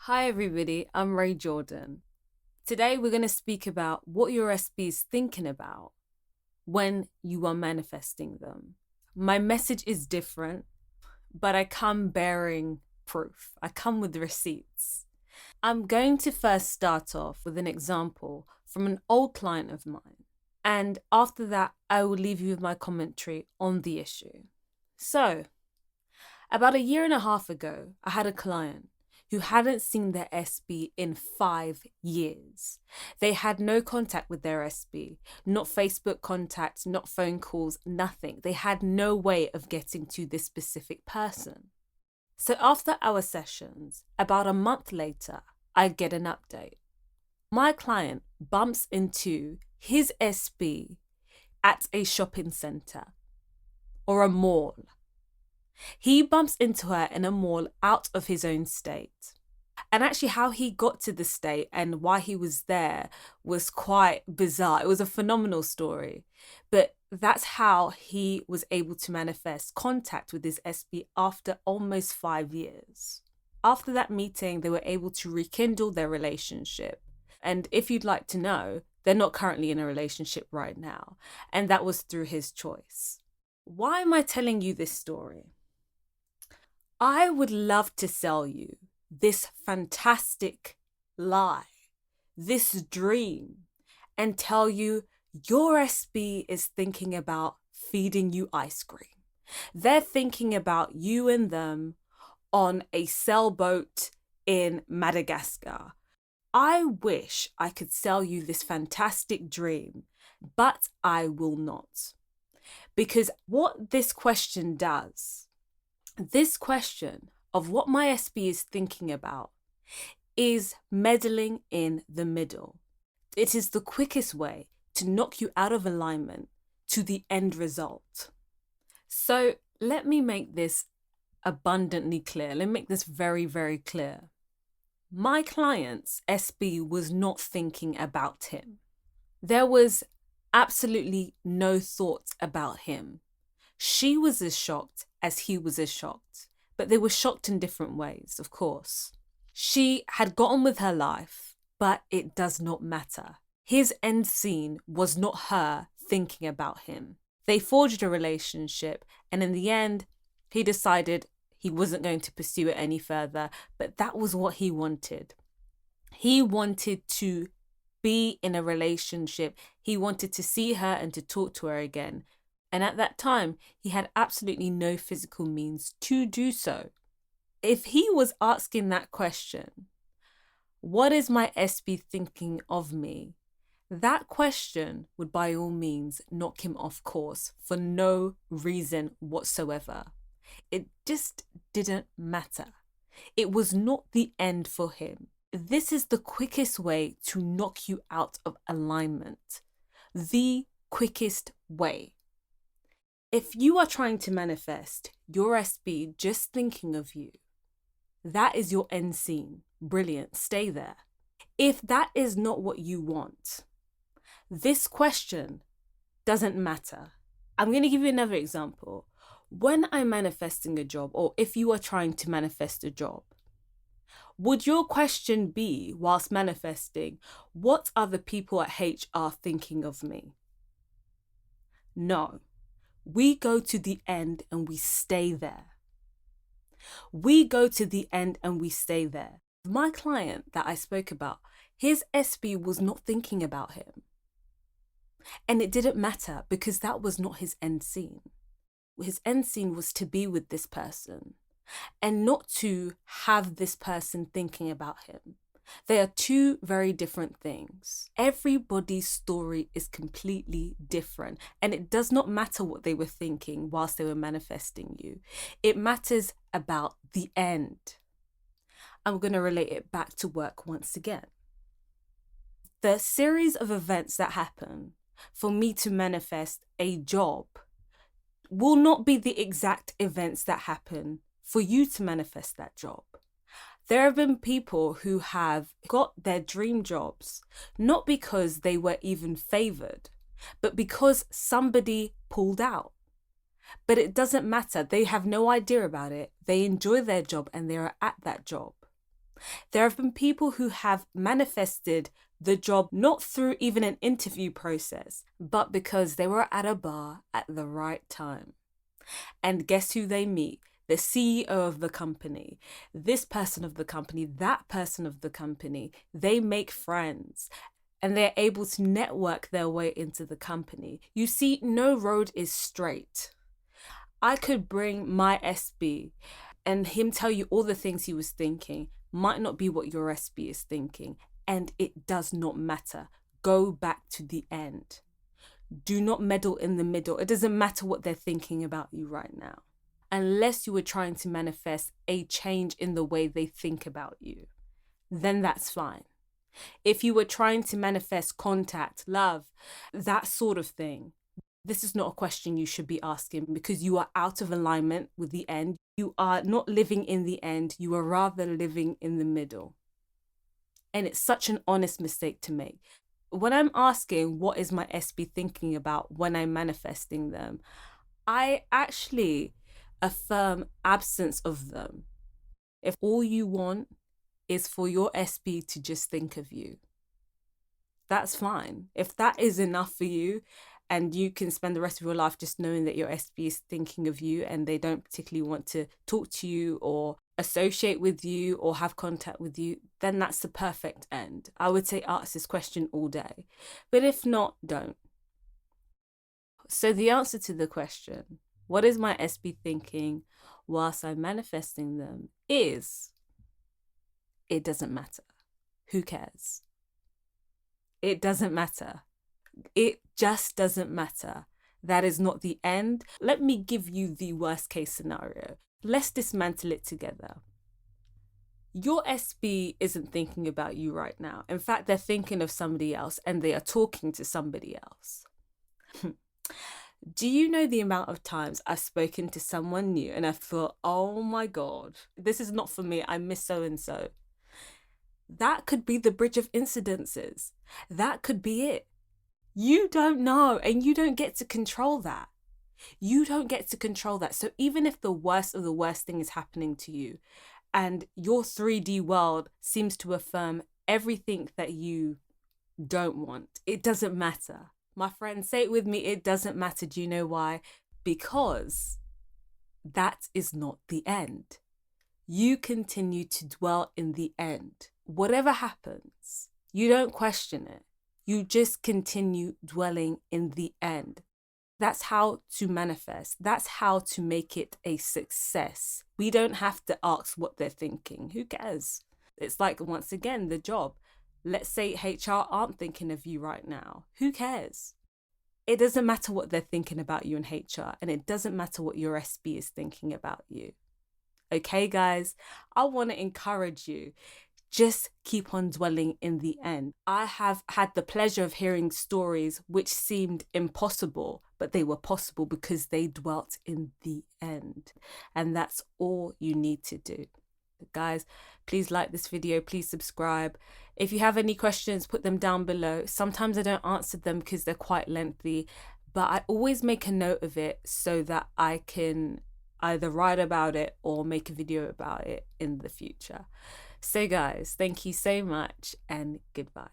Hi everybody, I'm Ray Jordan. Today we're going to speak about what your SB is thinking about when you are manifesting them. My message is different, but I come bearing proof. I come with receipts. I'm going to first start off with an example from an old client of mine. And after that, I will leave you with my commentary on the issue. So, about a year and a half ago, I had a client who hadn't seen their SB in 5 years. They had no contact with their SB, not Facebook contacts, not phone calls, nothing. They had no way of getting to this specific person. So after our sessions, about a month later, I get an update. My client bumps into his SB at a shopping center or a mall. He bumps into her in a mall out of his own state. And actually, how he got to the state and why he was there was quite bizarre. It was a phenomenal story. But that's how he was able to manifest contact with his SB after almost 5 years. After that meeting, they were able to rekindle their relationship. And if you'd like to know, they're not currently in a relationship right now. And that was through his choice. Why am I telling you this story? I would love to sell you this fantastic lie, this dream, and tell you your SB is thinking about feeding you ice cream. They're thinking about you and them on a sailboat in Madagascar. I wish I could sell you this fantastic dream, but I will not. Because what this question does, this question of what my SB is thinking about is meddling in the middle. It is the quickest way to knock you out of alignment to the end result. So let me make this abundantly clear. Let me make this very, very clear. My client's SB was not thinking about him. There was absolutely no thought about him. She was as shocked as he was as shocked, but they were shocked in different ways, of course. She had gotten with her life, but it does not matter. His end scene was not her thinking about him. They forged a relationship, and in the end, he decided he wasn't going to pursue it any further, but that was what he wanted. He wanted to be in a relationship. He wanted to see her and to talk to her again. And at that time, he had absolutely no physical means to do so. If he was asking that question, what is my SB thinking of me? That question would by all means knock him off course for no reason whatsoever. It just didn't matter. It was not the end for him. This is the quickest way to knock you out of alignment. The quickest way. If you are trying to manifest your SB just thinking of you, that is your end scene. Brilliant. Stay there. If that is not what you want, this question doesn't matter. I'm going to give you another example. When I'm manifesting a job, or if you are trying to manifest a job, would your question be, whilst manifesting, what are the people at HR thinking of me? No. We go to the end and we stay there. We go to the end and we stay there. My client that I spoke about, his SB was not thinking about him. And it didn't matter because that was not his end scene. His end scene was to be with this person and not to have this person thinking about him. They are two very different things. Everybody's story is completely different, and it does not matter what they were thinking whilst they were manifesting you. It matters about the end. I'm going to relate it back to work once again. The series of events that happen for me to manifest a job will not be the exact events that happen for you to manifest that job. There have been people who have got their dream jobs, not because they were even favored, but because somebody pulled out. But it doesn't matter. They have no idea about it. They enjoy their job and they are at that job. There have been people who have manifested the job not through even an interview process, but because they were at a bar at the right time. And guess who they meet? The CEO of the company, this person of the company, that person of the company. They make friends and they're able to network their way into the company. You see, no road is straight. I could bring my SB and him tell you all the things he was thinking might not be what your SB is thinking, and it does not matter. Go back to the end. Do not meddle in the middle. It doesn't matter what they're thinking about you right now, unless you were trying to manifest a change in the way they think about you. Then that's fine. If you were trying to manifest contact, love, that sort of thing, this is not a question you should be asking, because you are out of alignment with the end. You are not living in the end. You are rather living in the middle. And it's such an honest mistake to make. When I'm asking what is my SB thinking about when I'm manifesting them, I actually affirm absence of them. If all you want is for your SB to just think of you, that's fine. If that is enough for you and you can spend the rest of your life just knowing that your SB is thinking of you and they don't particularly want to talk to you or associate with you or have contact with you, then that's the perfect end. I would say ask this question all day. But if not, don't. So the answer to the question, what is my SB thinking whilst I'm manifesting them, is it doesn't matter. Who cares? It doesn't matter. It just doesn't matter. That is not the end. Let me give you the worst case scenario. Let's dismantle it together. Your SB isn't thinking about you right now. In fact, they're thinking of somebody else and they are talking to somebody else. Do you know the amount of times I've spoken to someone new and I thought, oh my God, this is not for me. I miss so-and-so. That could be the bridge of incidences. That could be it. You don't know, and you don't get to control that. You don't get to control that. So even if the worst of the worst thing is happening to you and your 3D world seems to affirm everything that you don't want, it doesn't matter. My friend, say it with me, it doesn't matter. Do you know why? Because that is not the end. You continue to dwell in the end. Whatever happens, you don't question it. You just continue dwelling in the end. That's how to manifest. That's how to make it a success. We don't have to ask what they're thinking. Who cares? It's like, once again, the job. Let's say HR aren't thinking of you right now. Who cares? It doesn't matter what they're thinking about you in HR, and it doesn't matter what your SB is thinking about you. Okay, guys, I want to encourage you. Just keep on dwelling in the end. I have had the pleasure of hearing stories which seemed impossible, but they were possible because they dwelt in the end. And that's all you need to do. Guys, please like this video, please subscribe. If you have any questions, put them down below. Sometimes I don't answer them because they're quite lengthy, but I always make a note of it so that I can either write about it or make a video about it in the future. So guys, thank you so much and goodbye.